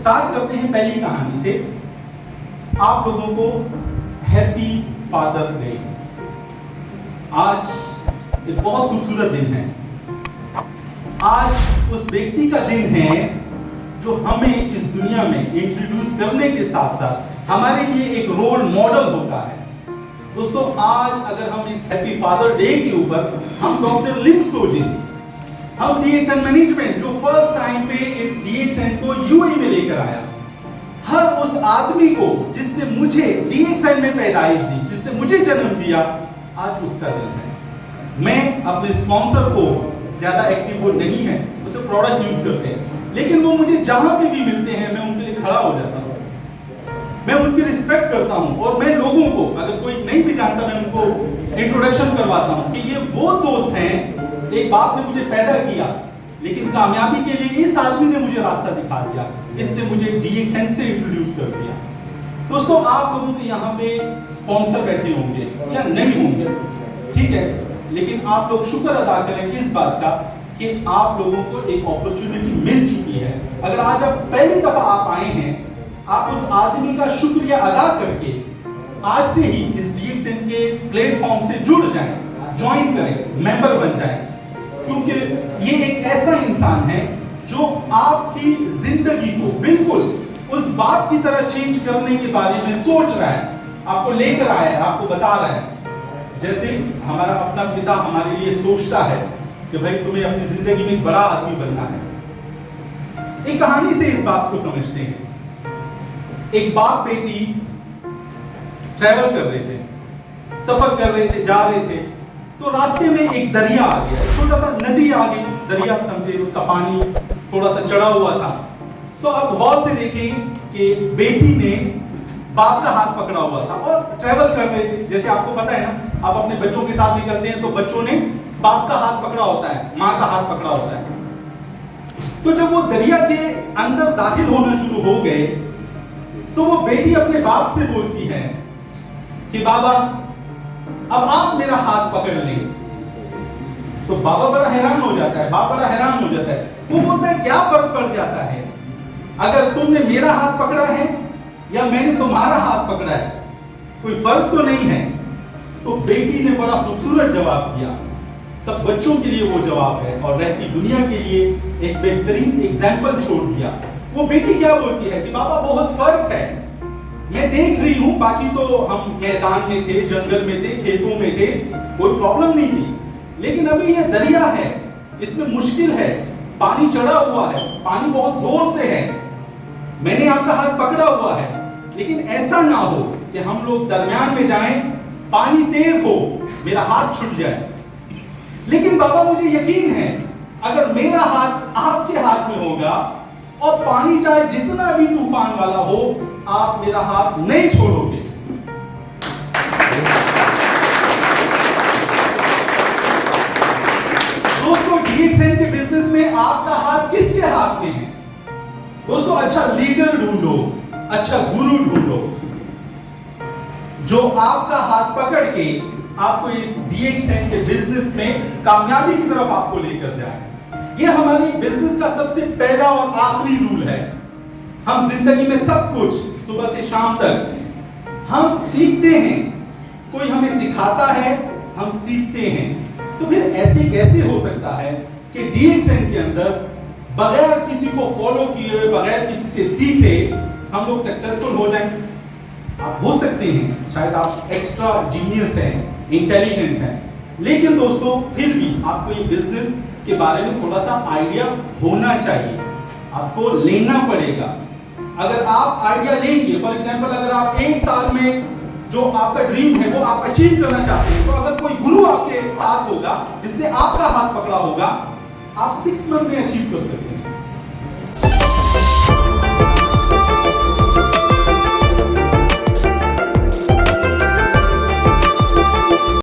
Start करते हैं पहली कहानी से। आप लोगों को हैप्पी फादर डे। आज एक बहुत खूबसूरत दिन है। आज उस व्यक्ति का दिन है जो हमें इस दुनिया में इंट्रोड्यूस करने के साथ साथ हमारे लिए एक रोल मॉडल होता है। दोस्तों, आज अगर हम इस हैप्पी फादर डे के ऊपर हम डॉक्टर लिम सोजिन, हम डीएक्सएन मैनेजमेंट जो फर्स्ट टाइम पे इस डीएक्सएन को यूएई में लेकर आया, हर उस आदमी को जिसने मुझे डीएक्सएन में पैदाइश दी, जिसने मुझे जन्म दिया, आज उसका दिन है। मैं अपने स्पॉन्सर को ज्यादा एक्टिव वो नहीं है, उसे प्रोडक्ट यूज करते हैं, लेकिन वो मुझे जहां पे भी मिलते हैं मैं उनके लिए खड़ा हो जाता हूं, मैं उनकी रिस्पेक्ट करता हूं और मैं लोगों को, अगर कोई नहीं भी जानता, मैं उनको इंट्रोडक्शन करवाता हूं कि ये वो दोस्त हैं, एक बाप ने मुझे पैदा किया लेकिन कामयाबी के लिए इस आदमी ने मुझे रास्ता दिखा दिया, इसने मुझे डीएक्सएन से इंट्रोड्यूस कर दिया। दोस्तों, आप लोगों के यहाँ पे स्पॉन्सर बैठे होंगे या नहीं होंगे, ठीक है, लेकिन आप लोग शुक्र अदा करें इस बात का कि आप लोगों को एक अपॉर्चुनिटी मिल चुकी है। अगर आज आप पहली दफा आप आए हैं, आप उस आदमी का शुक्रिया अदा करके आज से ही इस डीएक्सएन के प्लेटफॉर्म से जुड़ जाएं, ज्वाइन करें, मेंबर बन जाएं, क्योंकि ये एक ऐसा इंसान है जो आपकी जिंदगी को बिल्कुल उस बाप की तरह चेंज करने के बारे में सोच रहा है, आपको लेकर आया है, आपको बता रहा है। जैसे हमारा अपना पिता हमारे लिए सोचता है कि भाई तुम्हें अपनी जिंदगी में एक बड़ा आदमी बनना है। एक कहानी से इस बात को समझते हैं। एक बाप बेटी ट्रैवल कर रहे थे, सफर कर रहे थे, जा रहे थे, तो रास्ते में एक दरिया आ गया, छोटा सा नदी आ गई, दरिया समझे, उसका पानी थोड़ा सा चढ़ा हुआ था। तो अब गौर से देखें कि बेटी ने बाप का हाथ पकड़ा हुआ था और ट्रैवल कर रहे थे। जैसे आपको पता है ना, आप अपने बच्चों के साथ निकलते हैं तो बच्चों ने बाप का हाथ पकड़ा होता है, माँ का हाथ पकड़ा होता है। तो जब वो दरिया के अंदर दाखिल होना शुरू हो गए तो वो बेटी अपने बाप से बोलती है कि बाबा अब आप मेरा हाथ पकड़ लें। तो बाबा बड़ा हैरान हो जाता है, बाप बड़ा हैरान हो जाता है। वो बोलता है क्या फर्क पड़ जाता है अगर तुमने मेरा हाथ पकड़ा है या मैंने तुम्हारा हाथ पकड़ा है, कोई फर्क तो नहीं है। तो बेटी ने बड़ा खूबसूरत जवाब दिया, सब बच्चों के लिए वो जवाब है और रहती दुनिया के लिए एक बेहतरीन एग्जाम्पल छोड़ दिया। वो बेटी क्या बोलती है कि बाबा बहुत फर्क है, मैं देख रही हूं, बाकी तो हम मैदान में थे, जंगल में थे, खेतों में थे, कोई प्रॉब्लम नहीं थी, लेकिन अभी ये दरिया है, इसमें मुश्किल है, पानी चढ़ा हुआ है, पानी बहुत जोर से है, मैंने आपका हाथ पकड़ा हुआ है, लेकिन ऐसा ना हो कि हम लोग दरमियान में जाएं, पानी तेज हो, मेरा हाथ छूट जाए। लेकिन बाबा मुझे यकीन है अगर मेरा हाथ आपके हाथ में होगा और पानी चाहे जितना भी तूफान वाला हो, आप मेरा हाथ नहीं छोड़ोगे। दोस्तों, डीएक्सएन के बिजनेस में आपका हाथ किसके हाथ में है? दोस्तों, अच्छा लीडर ढूंढो, अच्छा गुरु ढूंढो जो आपका हाथ पकड़ के आपको इस डीएक्सएन के बिजनेस में कामयाबी की तरफ आपको लेकर जाए। ये हमारी बिजनेस का सबसे पहला और आखिरी रूल है। हम जिंदगी में सब कुछ सुबह से शाम तक हम सीखते हैं, कोई हमें सिखाता है, हम सीखते हैं। तो फिर ऐसे कैसे हो सकता है कि डीएक्सएन के अंदर बगैर किसी को फॉलो किए, बगैर किसी से सीखे हम लोग सक्सेसफुल हो जाएं? आप हो सकते हैं, शायद आप एक्स्ट्रा जीनियस हैं, इंटेलिजेंट हैं, लेकिन दोस्तों फिर भी आपको ये बिजनेस के बारे में थोड़ा सा आइडिया होना चाहिए, आपको लेना पड़ेगा। अगर आप आइडिया लेंगे, फॉर एग्जांपल अगर आप एक साल में जो आपका ड्रीम है वो आप अचीव करना चाहते हैं, तो अगर कोई गुरु आपके साथ होगा जिससे आपका हाथ पकड़ा होगा, आप 6 मंथ में अचीव कर सकते हैं।